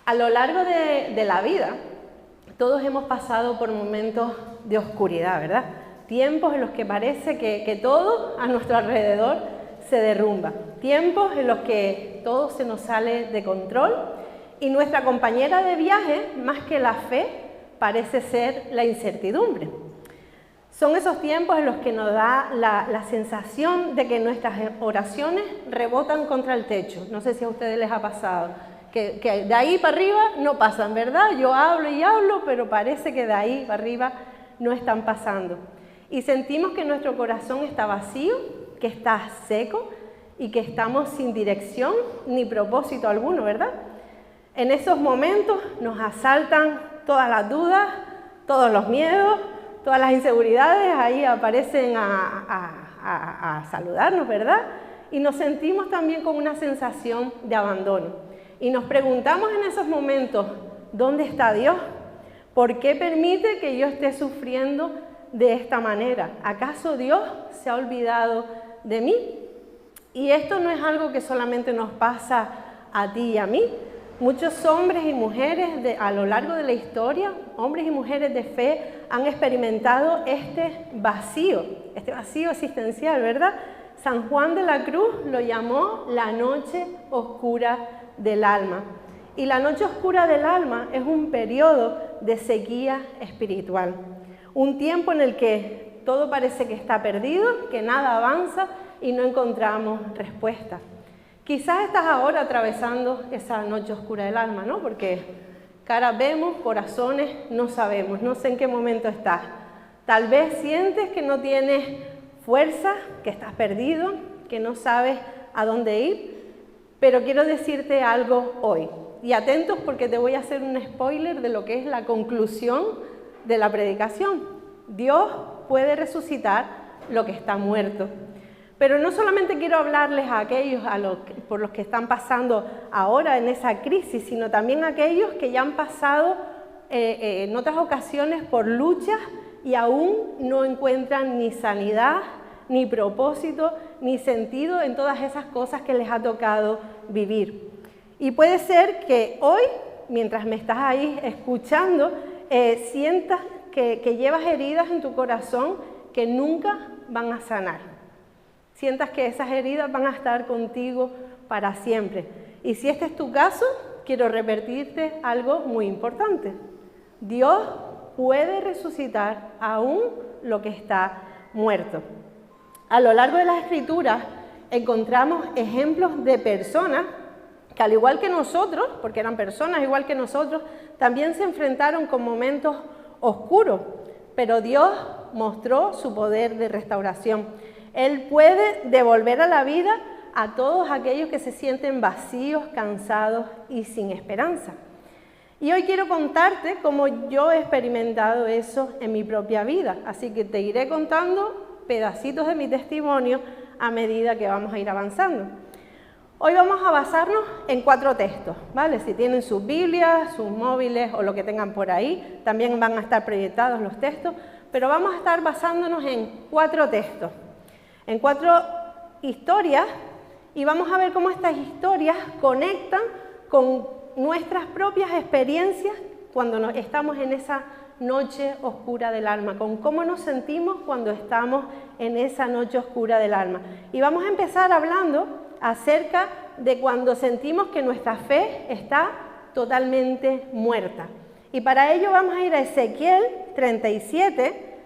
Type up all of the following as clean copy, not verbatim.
A lo largo de la vida, todos hemos pasado por momentos de oscuridad, ¿verdad? Tiempos en los que parece que todo a nuestro alrededor se derrumba. Tiempos en los que todo se nos sale de control y nuestra compañera de viaje, más que la fe, parece ser la incertidumbre. Son esos tiempos en los que nos da la sensación de que nuestras oraciones rebotan contra el techo. No sé si a ustedes les ha pasado. Que de ahí para arriba no pasan, ¿verdad? Yo hablo y hablo, pero parece que de ahí para arriba no están pasando. Y sentimos que nuestro corazón está vacío, que está seco y que estamos sin dirección ni propósito alguno, ¿verdad? En esos momentos nos asaltan todas las dudas, todos los miedos, todas las inseguridades, ahí aparecen a saludarnos, ¿verdad? Y nos sentimos también con una sensación de abandono. Y nos preguntamos en esos momentos, ¿dónde está Dios? ¿Por qué permite que yo esté sufriendo de esta manera? ¿Acaso Dios se ha olvidado de mí? Y esto no es algo que solamente nos pasa a ti y a mí. Muchos hombres y mujeres a lo largo de la historia, hombres y mujeres de fe, han experimentado este vacío existencial, ¿verdad? San Juan de la Cruz lo llamó la noche oscura del alma. Y la noche oscura del alma es un periodo de sequía espiritual. Un tiempo en el que todo parece que está perdido, que nada avanza y no encontramos respuesta. Quizás estás ahora atravesando esa noche oscura del alma, ¿no? Porque caras vemos, corazones no sabemos, no sé en qué momento estás. Tal vez sientes que no tienes fuerza, que estás perdido, que no sabes a dónde ir, pero quiero decirte algo hoy. Y atentos porque te voy a hacer un spoiler de lo que es la conclusión de la predicación. Dios puede resucitar lo que está muerto. Pero no solamente quiero hablarles a aquellos por los que están pasando ahora en esa crisis, sino también a aquellos que ya han pasado en otras ocasiones por luchas y aún no encuentran ni sanidad, ni propósito, ni sentido en todas esas cosas que les ha tocado vivir. Y puede ser que hoy, mientras me estás ahí escuchando, sientas que llevas heridas en tu corazón que nunca van a sanar. Sientas que esas heridas van a estar contigo para siempre. Y si este es tu caso, quiero repetirte algo muy importante. Dios puede resucitar aún lo que está muerto. A lo largo de las Escrituras encontramos ejemplos de personas que al igual que nosotros, porque eran personas igual que nosotros, también se enfrentaron con momentos oscuros, pero Dios mostró su poder de restauración. Él puede devolver a la vida a todos aquellos que se sienten vacíos, cansados y sin esperanza. Y hoy quiero contarte cómo yo he experimentado eso en mi propia vida, así que te iré contando pedacitos de mi testimonio a medida que vamos a ir avanzando. Hoy vamos a basarnos en 4 textos, ¿vale? Si tienen sus Biblias, sus móviles o lo que tengan por ahí, también van a estar proyectados los textos, pero vamos a estar basándonos en 4 textos, en 4 historias, y vamos a ver cómo estas historias conectan con nuestras propias experiencias cuando estamos en esa noche oscura del alma, con cómo nos sentimos cuando estamos en esa noche oscura del alma. Y vamos a empezar hablando acerca de cuando sentimos que nuestra fe está totalmente muerta. Y para ello vamos a ir a Ezequiel 37,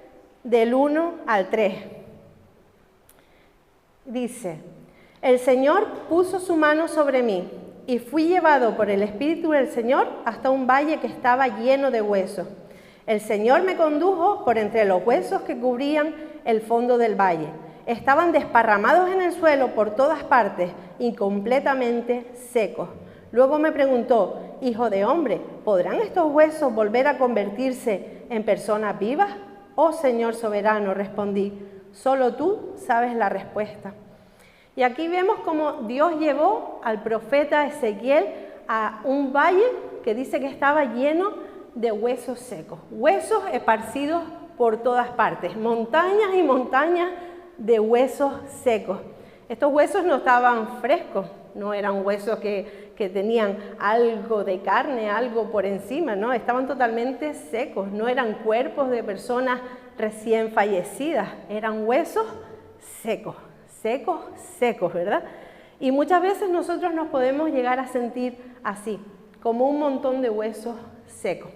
del 1 al 3. Dice: el Señor puso su mano sobre mí, y fui llevado por el Espíritu del Señor hasta un valle que estaba lleno de huesos. El Señor me condujo por entre los huesos que cubrían el fondo del valle. Estaban desparramados en el suelo por todas partes y completamente secos. Luego me preguntó: hijo de hombre, ¿podrán estos huesos volver a convertirse en personas vivas? Oh Señor soberano, respondí, solo tú sabes la respuesta. Y aquí vemos cómo Dios llevó al profeta Ezequiel a un valle que dice que estaba lleno de huesos secos, huesos esparcidos por todas partes, montañas y montañas de huesos secos. Estos huesos no estaban frescos, no eran huesos que que tenían algo de carne, algo por encima, ¿no? Estaban totalmente secos, no eran cuerpos de personas recién fallecidas, eran huesos secos, secos, secos, ¿verdad? Y muchas veces nosotros nos podemos llegar a sentir así, como un montón de huesos secos.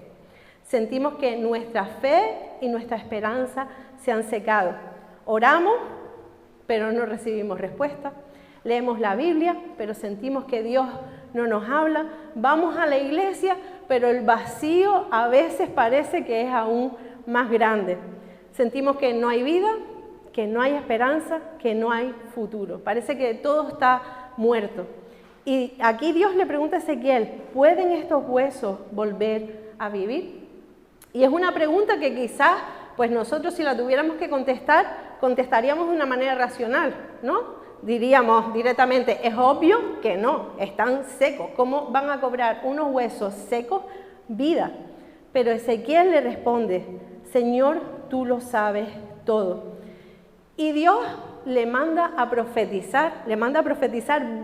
Sentimos que nuestra fe y nuestra esperanza se han secado. Oramos, pero no recibimos respuesta. Leemos la Biblia, pero sentimos que Dios no nos habla. Vamos a la iglesia, pero el vacío a veces parece que es aún más grande. Sentimos que no hay vida, que no hay esperanza, que no hay futuro. Parece que todo está muerto. Y aquí Dios le pregunta a Ezequiel, ¿pueden estos huesos volver a vivir? Y es una pregunta que quizás, pues nosotros si la tuviéramos que contestar, contestaríamos de una manera racional, ¿no? Diríamos directamente, es obvio que no, están secos. ¿Cómo van a cobrar unos huesos secos vida? Pero Ezequiel le responde, Señor, tú lo sabes todo. Y Dios le manda a profetizar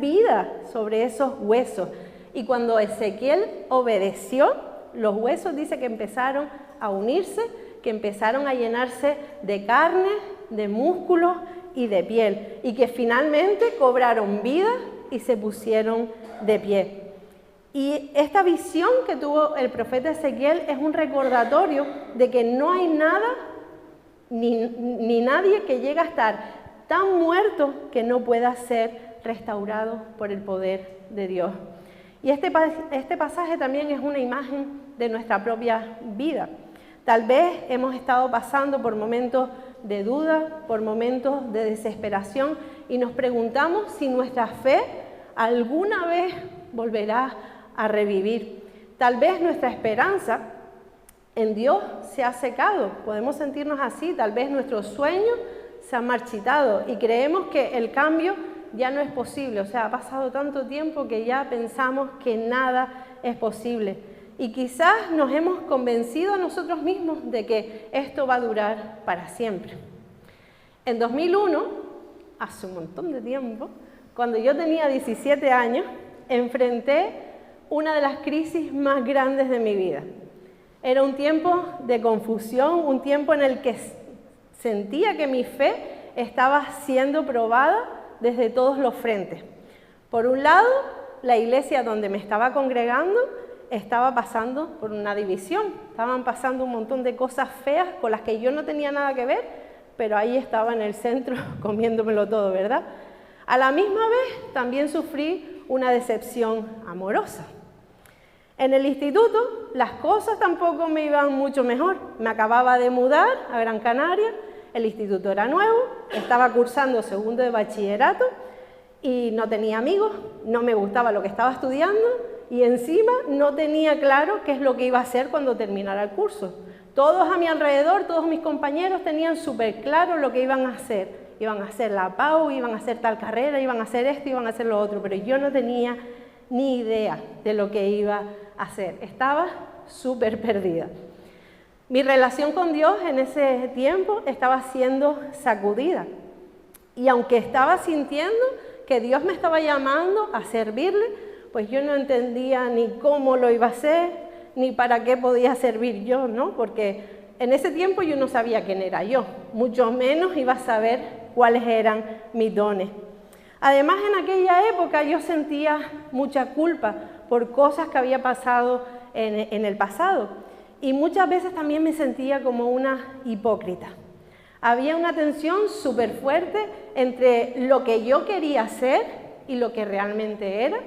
vida sobre esos huesos. Y cuando Ezequiel obedeció, los huesos dice que empezaron a unirse, que empezaron a llenarse de carne, de músculos y de piel, y que finalmente cobraron vida y se pusieron de pie. Y esta visión que tuvo el profeta Ezequiel es un recordatorio de que no hay nada ni nadie que llegue a estar tan muerto que no pueda ser restaurado por el poder de Dios. Y este pasaje también es una imagen de nuestra propia vida. Tal vez hemos estado pasando por momentos de duda, por momentos de desesperación y nos preguntamos si nuestra fe alguna vez volverá a revivir. Tal vez nuestra esperanza en Dios se ha secado, podemos sentirnos así, tal vez nuestros sueños se han marchitado y creemos que el cambio ya no es posible, o sea, ha pasado tanto tiempo que ya pensamos que nada es posible. Y quizás nos hemos convencido a nosotros mismos de que esto va a durar para siempre. En 2001, hace un montón de tiempo, cuando yo tenía 17 años, enfrenté una de las crisis más grandes de mi vida. Era un tiempo de confusión, un tiempo en el que sentía que mi fe estaba siendo probada desde todos los frentes. Por un lado, la iglesia donde me estaba congregando estaba pasando por una división, estaban pasando un montón de cosas feas con las que yo no tenía nada que ver, pero ahí estaba en el centro comiéndomelo todo, ¿verdad? A la misma vez también sufrí una decepción amorosa. En el instituto las cosas tampoco me iban mucho mejor, me acababa de mudar a Gran Canaria, el instituto era nuevo, estaba cursando segundo de bachillerato y no tenía amigos, no me gustaba lo que estaba estudiando y encima no tenía claro qué es lo que iba a hacer cuando terminara el curso. Todos a mi alrededor, todos mis compañeros tenían súper claro lo que iban a hacer. Iban a hacer la PAU, iban a hacer tal carrera, iban a hacer esto, iban a hacer lo otro, pero yo no tenía ni idea de lo que iba a hacer. Estaba súper perdida. Mi relación con Dios en ese tiempo estaba siendo sacudida. Y aunque estaba sintiendo que Dios me estaba llamando a servirle, pues yo no entendía ni cómo lo iba a hacer, ni para qué podía servir yo, ¿no? Porque en ese tiempo yo no sabía quién era yo, mucho menos iba a saber cuáles eran mis dones. Además, en aquella época yo sentía mucha culpa por cosas que había pasado en el pasado. Y muchas veces también me sentía como una hipócrita. Había una tensión súper fuerte entre lo que yo quería ser y lo que realmente era.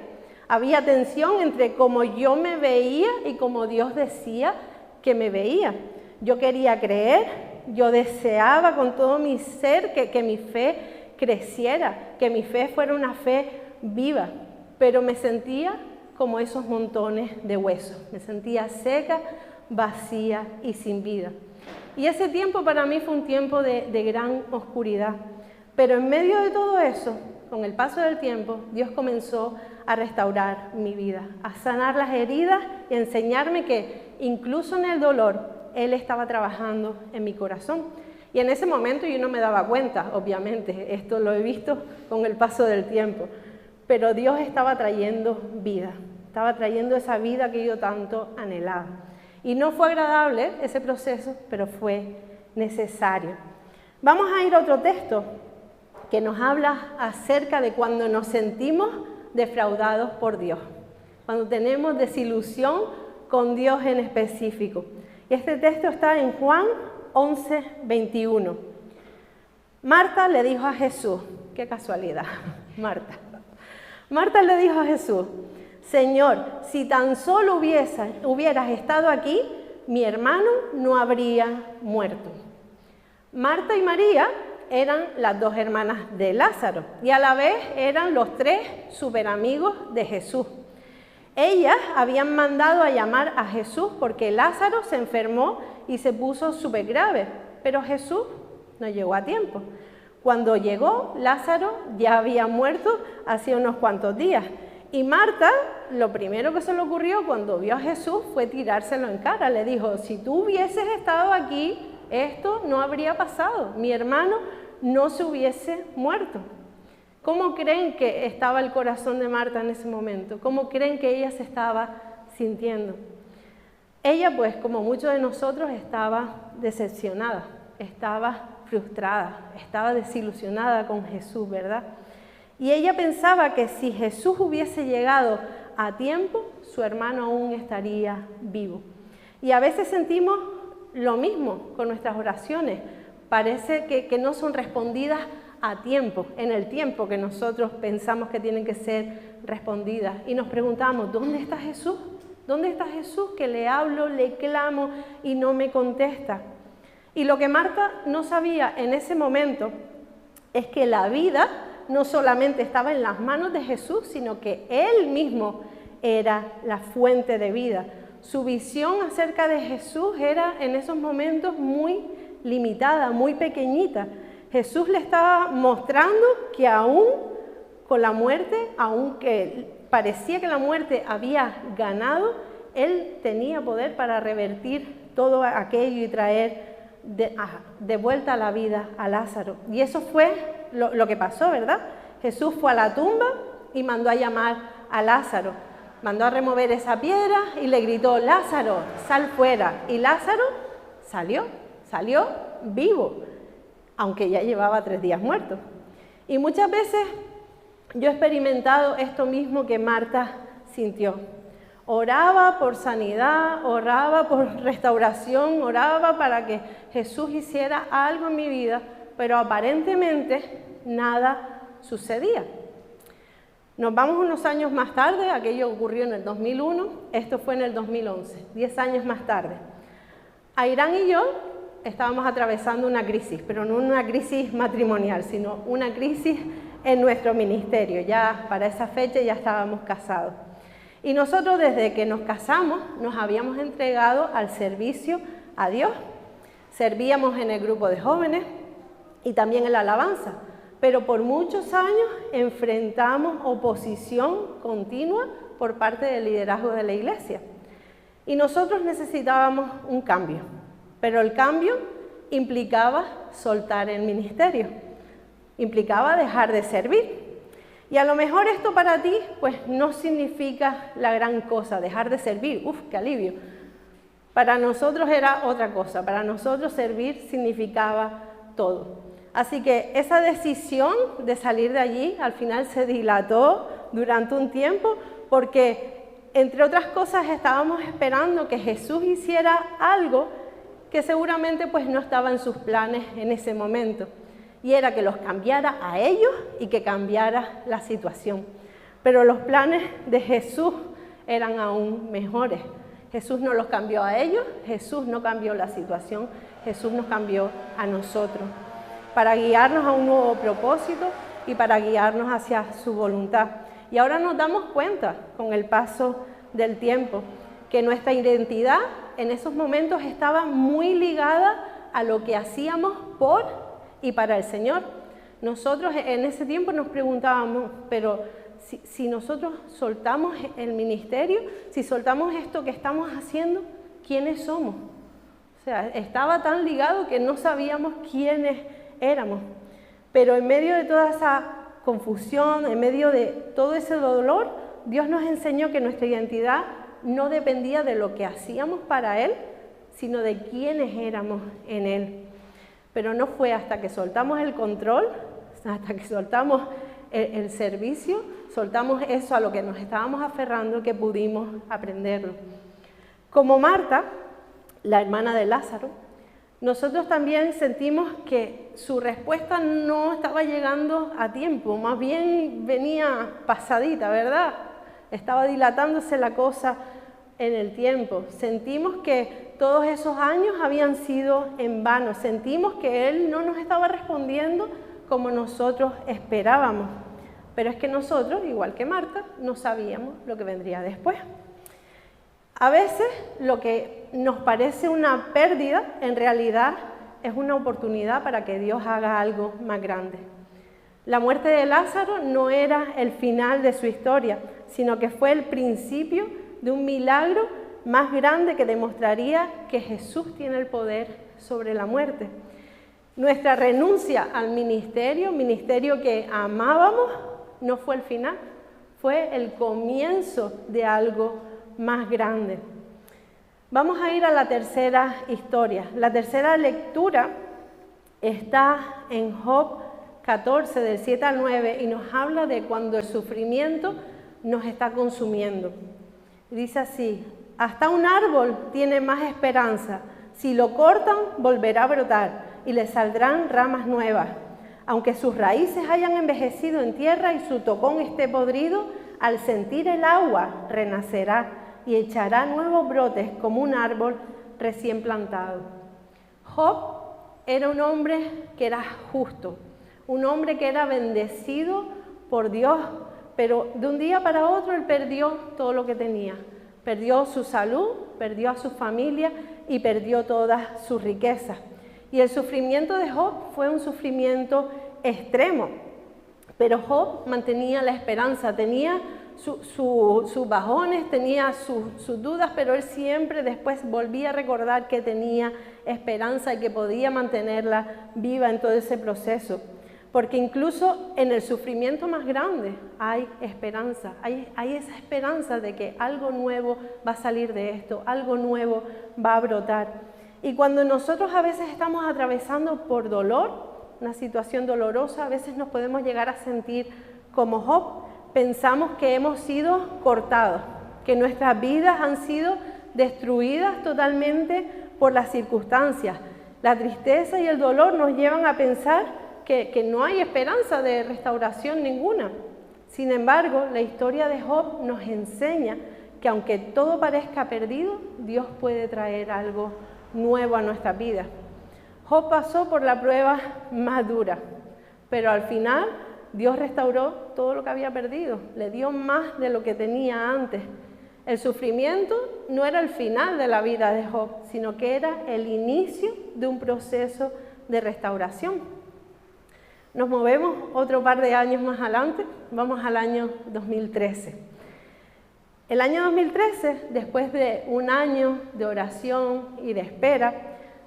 Había tensión entre cómo yo me veía y cómo Dios decía que me veía. Yo quería creer, yo deseaba con todo mi ser que mi fe creciera, que mi fe fuera una fe viva, pero me sentía como esos montones de huesos. Me sentía seca, vacía y sin vida. Y ese tiempo para mí fue un tiempo de gran oscuridad. Pero en medio de todo eso, con el paso del tiempo, Dios comenzó a restaurar mi vida, a sanar las heridas y a enseñarme que incluso en el dolor, Él estaba trabajando en mi corazón. Y en ese momento yo no me daba cuenta, obviamente, esto lo he visto con el paso del tiempo. pero Dios estaba trayendo vida, estaba trayendo esa vida que yo tanto anhelaba. Y no fue agradable ese proceso, pero fue necesario. Vamos a ir a otro texto que nos habla acerca de cuando nos sentimos defraudados por Dios, cuando tenemos desilusión con Dios en específico. Y este texto está en Juan 11:21. Marta le dijo a Jesús, qué casualidad, Marta le dijo a Jesús, Señor, si tan solo hubieras estado aquí, mi hermano no habría muerto. Marta y María eran las dos hermanas de Lázaro y a la vez eran los tres superamigos de Jesús. Ellas habían mandado a llamar a Jesús porque Lázaro se enfermó y se puso súper grave, pero Jesús no llegó a tiempo. Cuando llegó, Lázaro ya había muerto hace unos cuantos días. Y Marta, lo primero que se le ocurrió cuando vio a Jesús fue tirárselo en cara. Le dijo, si tú hubieses estado aquí, esto no habría pasado. Mi hermano no se hubiese muerto. ¿Cómo creen que estaba el corazón de Marta en ese momento? ¿Cómo creen que ella se estaba sintiendo? Ella, pues, como muchos de nosotros, estaba decepcionada, estaba frustrada, estaba desilusionada con Jesús, ¿verdad? Y ella pensaba que si Jesús hubiese llegado a tiempo, su hermano aún estaría vivo. Y a veces sentimos lo mismo con nuestras oraciones. Parece que no son respondidas a tiempo, en el tiempo que nosotros pensamos que tienen que ser respondidas. Y nos preguntamos, ¿dónde está Jesús? ¿Dónde está Jesús que le hablo, le clamo y no me contesta? Y lo que Marta no sabía en ese momento es que la vida no solamente estaba en las manos de Jesús, sino que Él mismo era la fuente de vida. Su visión acerca de Jesús era en esos momentos muy limitada, muy pequeñita. Jesús le estaba mostrando que aún con la muerte, aunque parecía que la muerte había ganado, Él tenía poder para revertir todo aquello y traer de vuelta a la vida a Lázaro. Y eso fue lo que pasó, ¿verdad? Jesús fue a la tumba y mandó a llamar a Lázaro. Mandó a remover esa piedra y le gritó, Lázaro, sal fuera. Y Lázaro salió vivo, aunque ya llevaba 3 días muerto. Y muchas veces yo he experimentado esto mismo que Marta sintió. Oraba por sanidad, oraba por restauración, oraba para que Jesús hiciera algo en mi vida, pero aparentemente nada sucedía. Nos vamos unos años más tarde, aquello ocurrió en el 2001, esto fue en el 2011, 10 años más tarde. Airán y yo estábamos atravesando una crisis, pero no una crisis matrimonial, sino una crisis en nuestro ministerio. Ya para esa fecha ya estábamos casados. Y nosotros desde que nos casamos nos habíamos entregado al servicio a Dios. Servíamos en el grupo de jóvenes y también en la alabanza, pero por muchos años enfrentamos oposición continua por parte del liderazgo de la iglesia. Y nosotros necesitábamos un cambio, pero el cambio implicaba soltar el ministerio, implicaba dejar de servir. Y a lo mejor esto para ti pues no significa la gran cosa, dejar de servir, qué alivio. Para nosotros era otra cosa, para nosotros servir significaba todo. Así que esa decisión de salir de allí al final se dilató durante un tiempo porque, entre otras cosas, estábamos esperando que Jesús hiciera algo que seguramente pues no estaba en sus planes en ese momento. Y era que los cambiara a ellos y que cambiara la situación. Pero los planes de Jesús eran aún mejores. Jesús no los cambió a ellos, Jesús no cambió la situación, Jesús nos cambió a nosotros, para guiarnos a un nuevo propósito y para guiarnos hacia su voluntad. Y ahora nos damos cuenta, con el paso del tiempo, que nuestra identidad en esos momentos estaba muy ligada a lo que hacíamos por y para el Señor. Nosotros en ese tiempo nos preguntábamos, pero si nosotros soltamos el ministerio, si soltamos esto que estamos haciendo, ¿quiénes somos? O sea, estaba tan ligado que no sabíamos quiénes éramos. Pero en medio de toda esa confusión, en medio de todo ese dolor, Dios nos enseñó que nuestra identidad no dependía de lo que hacíamos para Él, sino de quiénes éramos en Él. Pero no fue hasta que soltamos el control, hasta que soltamos el servicio, soltamos eso a lo que nos estábamos aferrando, que pudimos aprenderlo. Como Marta, la hermana de Lázaro, nosotros también sentimos que su respuesta no estaba llegando a tiempo, más bien venía pasadita, ¿verdad? Estaba dilatándose la cosa en el tiempo. Sentimos que todos esos años habían sido en vano, sentimos que Él no nos estaba respondiendo como nosotros esperábamos. Pero es que nosotros, igual que Marta, no sabíamos lo que vendría después. A veces lo que nos parece una pérdida, en realidad es una oportunidad para que Dios haga algo más grande. La muerte de Lázaro no era el final de su historia, sino que fue el principio de un milagro más grande que demostraría que Jesús tiene el poder sobre la muerte. Nuestra renuncia al ministerio que amábamos, no fue el final, fue el comienzo de algo más grande. Vamos a ir a la tercera historia. La tercera lectura está en Job 14, del 7 al 9, y nos habla de cuando el sufrimiento nos está consumiendo. Dice así: hasta un árbol tiene más esperanza, si lo cortan volverá a brotar y le saldrán ramas nuevas. Aunque sus raíces hayan envejecido en tierra y su tocón esté podrido, al sentir el agua renacerá y echará nuevos brotes como un árbol recién plantado. Job era un hombre que era justo, un hombre que era bendecido por Dios, pero de un día para otro él perdió todo lo que tenía. Perdió su salud, perdió a su familia y perdió todas sus riquezas. Y el sufrimiento de Job fue un sufrimiento extremo, pero Job mantenía la esperanza, tenía sus bajones, tenía sus dudas, pero él siempre después volvía a recordar que tenía esperanza y que podía mantenerla viva en todo ese proceso. Porque incluso en el sufrimiento más grande hay esperanza, hay esa esperanza de que algo nuevo va a salir de esto, algo nuevo va a brotar. Y cuando nosotros a veces estamos atravesando por dolor, una situación dolorosa, a veces nos podemos llegar a sentir como Job. Pensamos que hemos sido cortados, que nuestras vidas han sido destruidas totalmente por las circunstancias. La tristeza y el dolor nos llevan a pensar que no hay esperanza de restauración ninguna. Sin embargo, la historia de Job nos enseña que aunque todo parezca perdido, Dios puede traer algo nuevo a nuestra vida. Job pasó por la prueba más dura, pero al final Dios restauró todo lo que había perdido, le dio más de lo que tenía antes. El sufrimiento no era el final de la vida de Job, sino que era el inicio de un proceso de restauración. Nos movemos otro par de años más adelante, vamos al año 2013. El año 2013, después de un año de oración y de espera,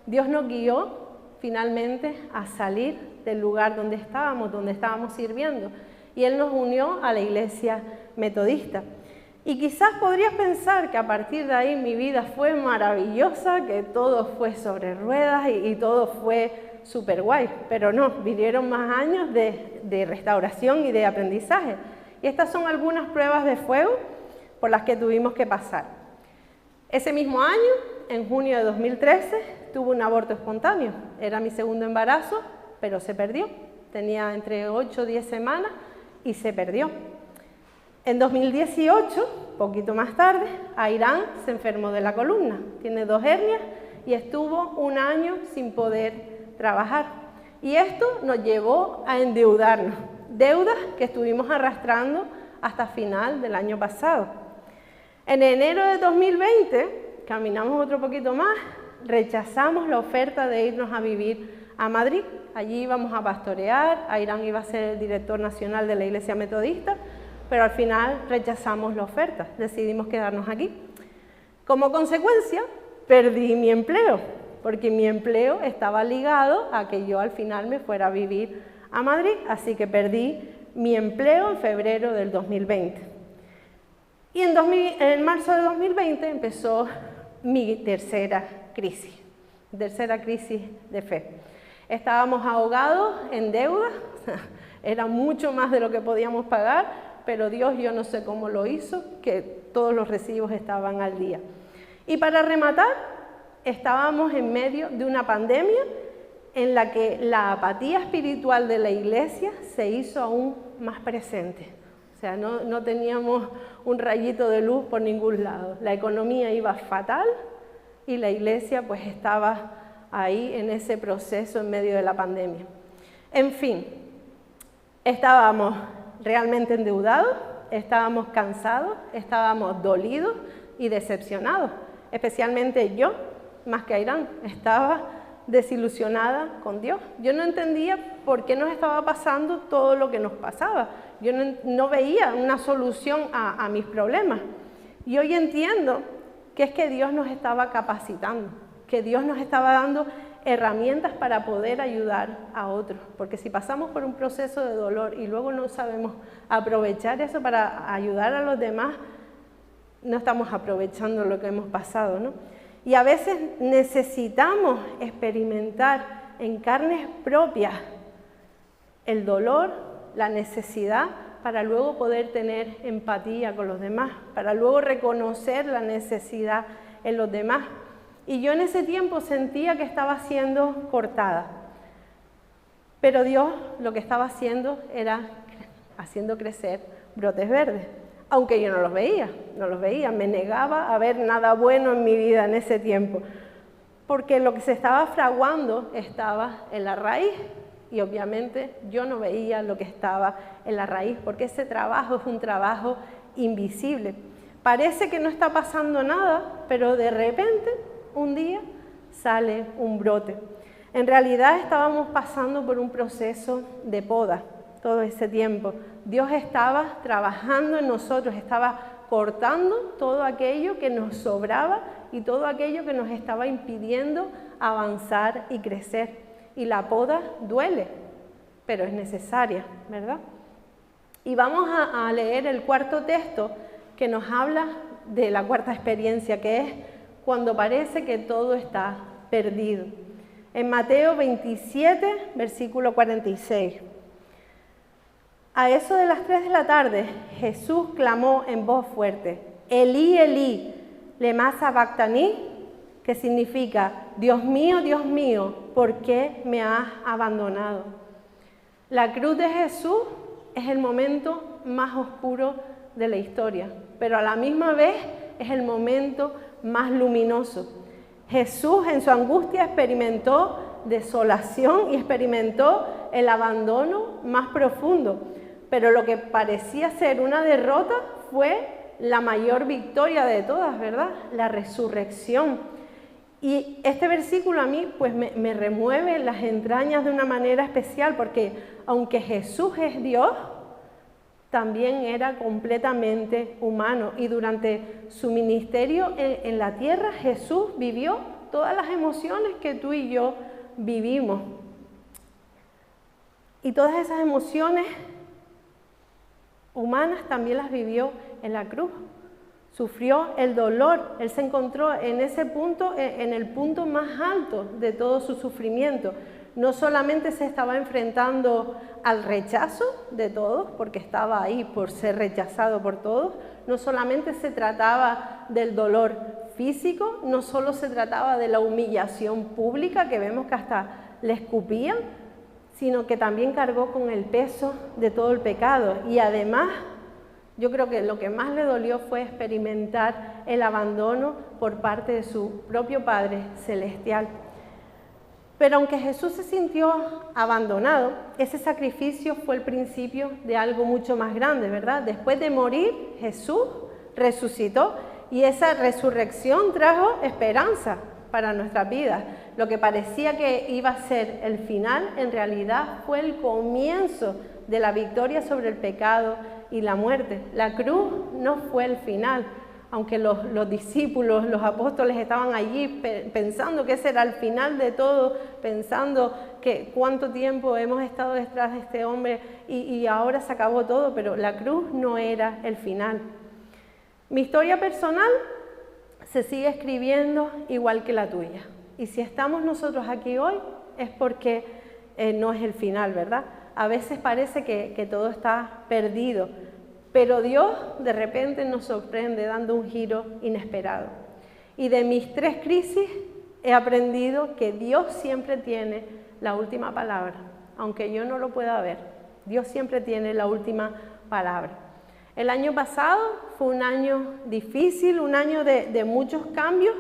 Dios nos guió finalmente a salir del lugar donde estábamos sirviendo, y Él nos unió a la iglesia metodista. Y quizás podrías pensar que a partir de ahí mi vida fue maravillosa, que todo fue sobre ruedas y todo fue súper guay, pero no, vinieron más años de restauración y de aprendizaje. Y estas son algunas pruebas de fuego por las que tuvimos que pasar. Ese mismo año, en junio de 2013, tuve un aborto espontáneo. Era mi segundo embarazo, pero se perdió. Tenía entre 8 y 10 semanas y se perdió. En 2018, poquito más tarde, Airán se enfermó de la columna. Tiene 2 hernias y estuvo un año sin poder trabajar. Y esto nos llevó a endeudarnos. Deudas que estuvimos arrastrando hasta final del año pasado. En enero de 2020, caminamos otro poquito más, rechazamos la oferta de irnos a vivir a Madrid. Allí íbamos a pastorear, Airán iba a ser el director nacional de la Iglesia Metodista, pero al final rechazamos la oferta, decidimos quedarnos aquí. Como consecuencia, perdí mi empleo, porque mi empleo estaba ligado a que yo al final me fuera a vivir a Madrid, así que perdí mi empleo en febrero del 2020. Y en marzo de 2020 empezó mi tercera crisis de fe. Estábamos ahogados en deuda, era mucho más de lo que podíamos pagar, pero Dios, yo no sé cómo lo hizo, que todos los recibos estaban al día. Y para rematar, estábamos en medio de una pandemia en la que la apatía espiritual de la iglesia se hizo aún más presente. O sea, no teníamos un rayito de luz por ningún lado. La economía iba fatal y la iglesia pues estaba ahí en ese proceso en medio de la pandemia. En fin, estábamos realmente endeudados, estábamos cansados, estábamos dolidos y decepcionados. Especialmente yo, más que Airán, estaba desilusionada con Dios. Yo no entendía por qué nos estaba pasando todo lo que nos pasaba. Yo no veía una solución a mis problemas. Y hoy entiendo que es que Dios nos estaba capacitando, que Dios nos estaba dando herramientas para poder ayudar a otros. Porque si pasamos por un proceso de dolor y luego no sabemos aprovechar eso para ayudar a los demás, no estamos aprovechando lo que hemos pasado, ¿no? Y a veces necesitamos experimentar en carnes propias el dolor, la necesidad, para luego poder tener empatía con los demás, para luego reconocer la necesidad en los demás. Y yo en ese tiempo sentía que estaba siendo cortada. Pero Dios lo que estaba haciendo era haciendo crecer brotes verdes. Aunque yo no los veía, me negaba a ver nada bueno en mi vida en ese tiempo, porque lo que se estaba fraguando estaba en la raíz y obviamente yo no veía lo que estaba en la raíz, porque ese trabajo es un trabajo invisible. Parece que no está pasando nada, pero de repente un día sale un brote. En realidad estábamos pasando por un proceso de poda todo ese tiempo. Dios estaba trabajando en nosotros, estaba cortando todo aquello que nos sobraba y todo aquello que nos estaba impidiendo avanzar y crecer. Y la poda duele, pero es necesaria, ¿verdad? Y vamos a leer el cuarto texto que nos habla de la cuarta experiencia, que es cuando parece que todo está perdido. En Mateo 27, versículo 46. A eso de las 3 de la tarde, Jesús clamó en voz fuerte, Elí, Elí, lema sabactani, que significa, Dios mío, ¿por qué me has abandonado? La cruz de Jesús es el momento más oscuro de la historia, pero a la misma vez es el momento más luminoso. Jesús en su angustia experimentó desolación y experimentó el abandono más profundo. Pero lo que parecía ser una derrota fue la mayor victoria de todas, ¿verdad? La resurrección. Y este versículo a mí pues me remueve las entrañas de una manera especial, porque aunque Jesús es Dios, también era completamente humano. Y durante su ministerio en la tierra, Jesús vivió todas las emociones que tú y yo vivimos. Y todas esas emociones humanas también las vivió en la cruz. Sufrió el dolor, él se encontró en ese punto, en el punto más alto de todo su sufrimiento. No solamente se estaba enfrentando al rechazo de todos, porque estaba ahí por ser rechazado por todos, no solamente se trataba del dolor físico, no solo se trataba de la humillación pública, que vemos que hasta le escupían, sino que también cargó con el peso de todo el pecado. Y además, yo creo que lo que más le dolió fue experimentar el abandono por parte de su propio Padre Celestial. Pero aunque Jesús se sintió abandonado, ese sacrificio fue el principio de algo mucho más grande, ¿verdad? Después de morir, Jesús resucitó y esa resurrección trajo esperanza para nuestras vidas. Lo que parecía que iba a ser el final, en realidad fue el comienzo de la victoria sobre el pecado y la muerte. La cruz no fue el final, aunque los discípulos, los apóstoles estaban allí pensando que ese era el final de todo, pensando que cuánto tiempo hemos estado detrás de este hombre y ahora se acabó todo, pero la cruz no era el final. Mi historia personal se sigue escribiendo igual que la tuya. Y si estamos nosotros aquí hoy es porque no es el final, ¿verdad? A veces parece que todo está perdido, pero Dios de repente nos sorprende dando un giro inesperado. Y de mis 3 crisis he aprendido que Dios siempre tiene la última palabra, aunque yo no lo pueda ver. Dios siempre tiene la última palabra. El año pasado fue un año difícil, un año de muchos cambios,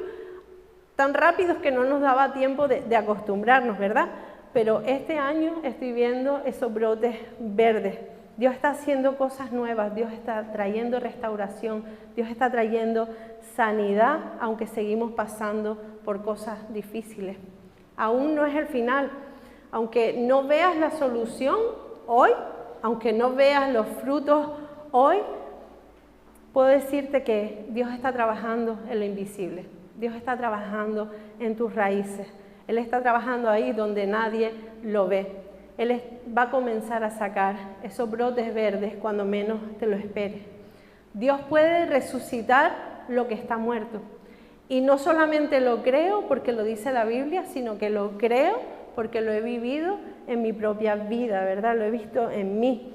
tan rápidos que no nos daba tiempo de acostumbrarnos, ¿verdad? Pero este año estoy viendo esos brotes verdes. Dios está haciendo cosas nuevas, Dios está trayendo restauración, Dios está trayendo sanidad, aunque seguimos pasando por cosas difíciles. Aún no es el final. Aunque no veas la solución hoy, aunque no veas los frutos hoy, puedo decirte que Dios está trabajando en lo invisible. Dios está trabajando en tus raíces. Él está trabajando ahí donde nadie lo ve. Él va a comenzar a sacar esos brotes verdes cuando menos te lo esperes. Dios puede resucitar lo que está muerto. Y no solamente lo creo porque lo dice la Biblia, sino que lo creo porque lo he vivido en mi propia vida, ¿verdad? Lo he visto en mí.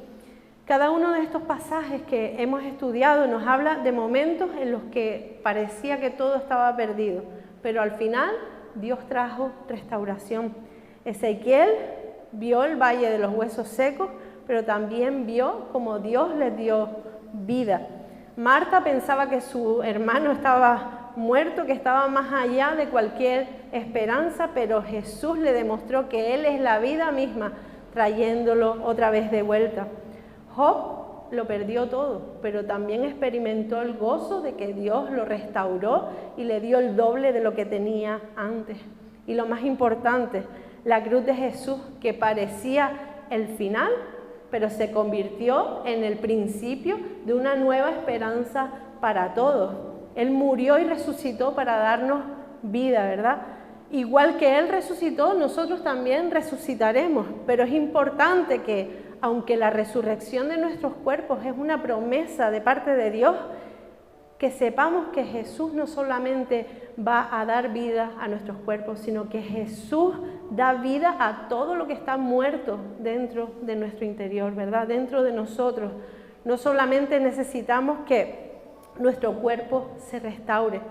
Cada uno de estos pasajes que hemos estudiado nos habla de momentos en los que parecía que todo estaba perdido, pero al final Dios trajo restauración. Ezequiel vio el valle de los huesos secos, pero también vio cómo Dios les dio vida. Marta pensaba que su hermano estaba muerto, que estaba más allá de cualquier esperanza, pero Jesús le demostró que Él es la vida misma, trayéndolo otra vez de vuelta. Job lo perdió todo, pero también experimentó el gozo de que Dios lo restauró y le dio el doble de lo que tenía antes. Y lo más importante, la cruz de Jesús, que parecía el final, pero se convirtió en el principio de una nueva esperanza para todos. Él murió y resucitó para darnos vida, ¿verdad? Igual que Él resucitó, nosotros también resucitaremos, pero es importante que, aunque la resurrección de nuestros cuerpos es una promesa de parte de Dios, que sepamos que Jesús no solamente va a dar vida a nuestros cuerpos, sino que Jesús da vida a todo lo que está muerto dentro de nuestro interior, ¿verdad? Dentro de nosotros. No solamente necesitamos que nuestro cuerpo se restaure,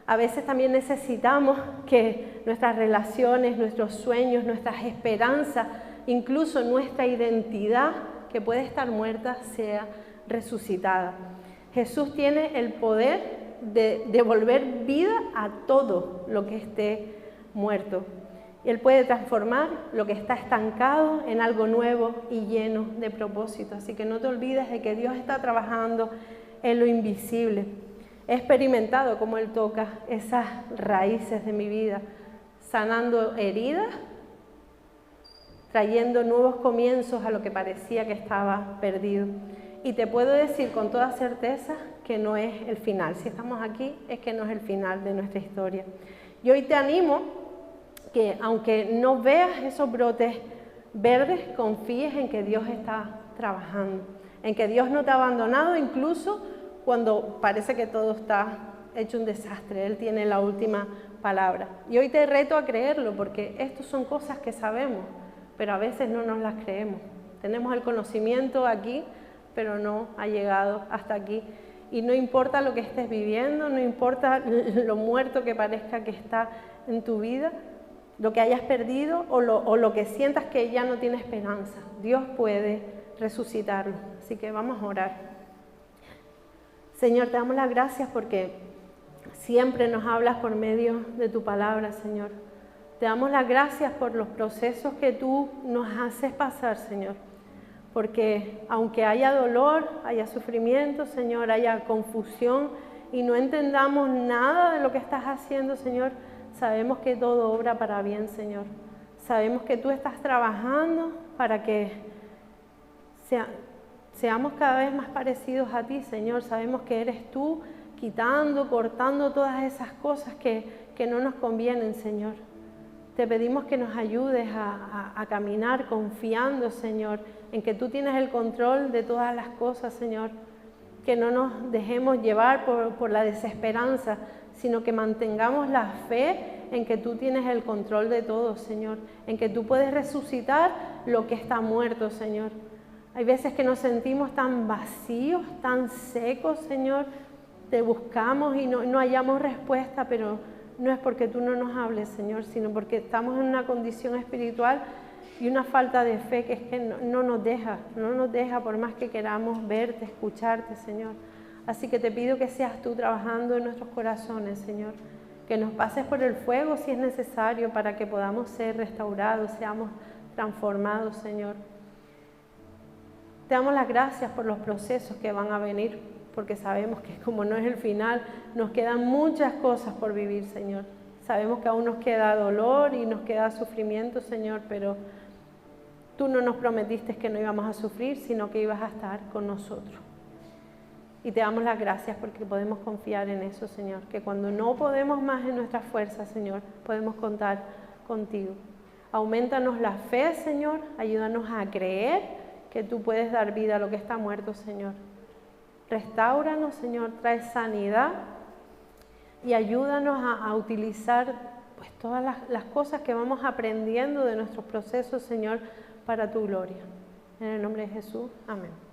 a veces también necesitamos que nuestras relaciones, nuestros sueños, nuestras esperanzas, incluso nuestra identidad, que puede estar muerta, sea resucitada. Jesús tiene el poder de devolver vida a todo lo que esté muerto. Él puede transformar lo que está estancado en algo nuevo y lleno de propósito. Así que no te olvides de que Dios está trabajando en lo invisible. He experimentado cómo Él toca esas raíces de mi vida, sanando heridas, trayendo nuevos comienzos a lo que parecía que estaba perdido. Y te puedo decir con toda certeza que no es el final. Si estamos aquí, es que no es el final de nuestra historia. Y hoy te animo que, aunque no veas esos brotes verdes, confíes en que Dios está trabajando, en que Dios no te ha abandonado, incluso cuando parece que todo está hecho un desastre. Él tiene la última palabra. Y hoy te reto a creerlo, porque estas son cosas que sabemos, pero a veces no nos las creemos. Tenemos el conocimiento aquí, pero no ha llegado hasta aquí. Y no importa lo que estés viviendo, no importa lo muerto que parezca que está en tu vida, lo que hayas perdido o lo que sientas que ya no tiene esperanza. Dios puede resucitarlo. Así que vamos a orar. Señor, te damos las gracias porque siempre nos hablas por medio de tu palabra, Señor. Te damos las gracias por los procesos que tú nos haces pasar, Señor. Porque aunque haya dolor, haya sufrimiento, Señor, haya confusión y no entendamos nada de lo que estás haciendo, Señor, sabemos que todo obra para bien, Señor. Sabemos que tú estás trabajando para que seamos cada vez más parecidos a ti, Señor. Sabemos que eres tú quitando, cortando todas esas cosas que no nos convienen, Señor. Te pedimos que nos ayudes a caminar confiando, Señor, en que tú tienes el control de todas las cosas, Señor. Que no nos dejemos llevar por la desesperanza, sino que mantengamos la fe en que tú tienes el control de todo, Señor. En que tú puedes resucitar lo que está muerto, Señor. Hay veces que nos sentimos tan vacíos, tan secos, Señor. Te buscamos y no hallamos respuesta, pero no es porque tú no nos hables, Señor, sino porque estamos en una condición espiritual y una falta de fe que es que no nos deja por más que queramos verte, escucharte, Señor. Así que te pido que seas tú trabajando en nuestros corazones, Señor, que nos pases por el fuego si es necesario para que podamos ser restaurados, seamos transformados, Señor. Te damos las gracias por los procesos que van a venir, porque sabemos que como no es el final, nos quedan muchas cosas por vivir, Señor. Sabemos que aún nos queda dolor y nos queda sufrimiento, Señor, pero tú no nos prometiste que no íbamos a sufrir, sino que ibas a estar con nosotros. Y te damos las gracias porque podemos confiar en eso, Señor, que cuando no podemos más en nuestras fuerzas, Señor, podemos contar contigo. Aumentanos la fe, Señor, ayúdanos a creer que tú puedes dar vida a lo que está muerto, Señor. Restáuranos, Señor, trae sanidad y ayúdanos a utilizar pues, todas las cosas que vamos aprendiendo de nuestros procesos, Señor, para tu gloria. En el nombre de Jesús, amén.